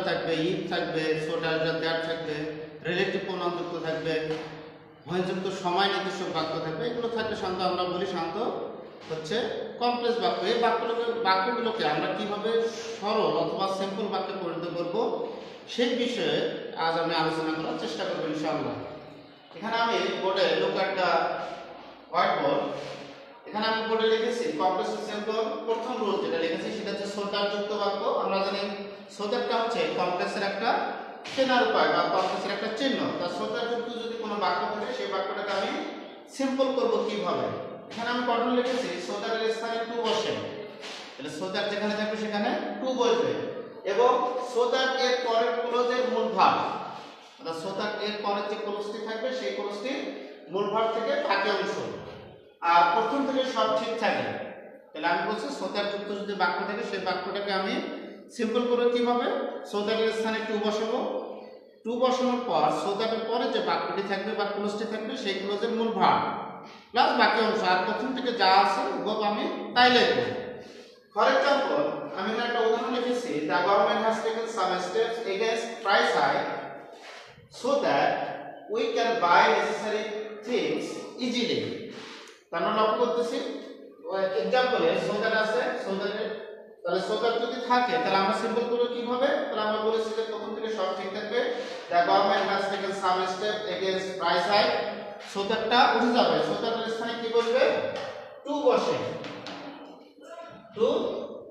থাকবে, ইফ থাকবে, so that that থাকবে, রিলেটিভ প্রোনাউন যুক্ত থাকবে, যুক্ত সময় নির্দিষ্ট বাক্য থাকবে। এগুলো থাকলে শান্ত আমরা বলি শান্ত হচ্ছে কমপ্লেক্স বাক্য। এই বাক্যগুলোকে আমরা কিভাবে সরল অথবা সিম্পল বাক্যে পরিণত করব সেই বিষয়ে আজ আমি আলোচনা করার চেষ্টা করব ইনশাআল্লাহ। এখানে আমি বোর্ডে look at the white board, এখানে আমি বোর্ডে লিখেছি কমপ্লেক্স সিম্পল। প্রথম রুল যেটা লিখেছি সেটা হচ্ছে সো দ্যাট যুক্ত বাক্য। আমরা জানি সো দ্যাটটা হচ্ছে কমপ্লেক্সের একটা চেনার উপায় বা কমপ্লেক্সের একটা চিহ্ন। তা সো দ্যাট যুক্ত যদি কোনো বাক্য থাকে সেই বাক্যটাকে আমি সিম্পল করব কিভাবে। এখানে আমি কঠোর লিখেছি সো দ্যাট এর স্থানে টু বসে, তাহলে সো দ্যাট যেখানে থাকবে সেখানে টু বসবে এবং সো দ্যাট এর পরের ক্লোজের মূল ভাব, অর্থাৎ সো দ্যাট এর পরের যে ক্লোজটি থাকবে সেই ক্লোজটি মূল ভাব থেকে বাকি অংশ, আর প্রথম থেকে সব ঠিক থাকে। তাহলে আমি বলছি সো দ্যাট যুক্ত যদি বাক্য থাকে সেই বাক্যটাকে আমি সিম্পল করে কিভাবে, সো দ্যাট এর স্থানে টু বসাবো, টু বসানোর পর সো দ্যাট এর পরে যে বাক্যটি থাকবে বা ক্লোজটি থাকবে সেই ক্লোজের মূল ভাব প্লাস বাকি অংশ, আর প্রথম থেকে যা আছে সব আমি তাই লিখবো। ফর এক্সাম্পল আমি একটা উদাহরণ লিখেছি, the government has taken some steps against price hike so that we can buy necessary things easily. আমরা লক্ষ্য করতেছি এক্সাম্পলে সো দ্যাট আছে, সো দ্যাট, তাহলে সো দ্যাট যদি থাকে তাহলে আমরা সিম্পল করব কিভাবে, তাহলে আমরা বলেছি যে প্রথম থেকে সব ঠিক থাকবে, the government has taken some step against price hike, so দ্যাটটা উঠে যাবে, সো দ্যাটের স্থানে কি বসবে, টু বসে, টু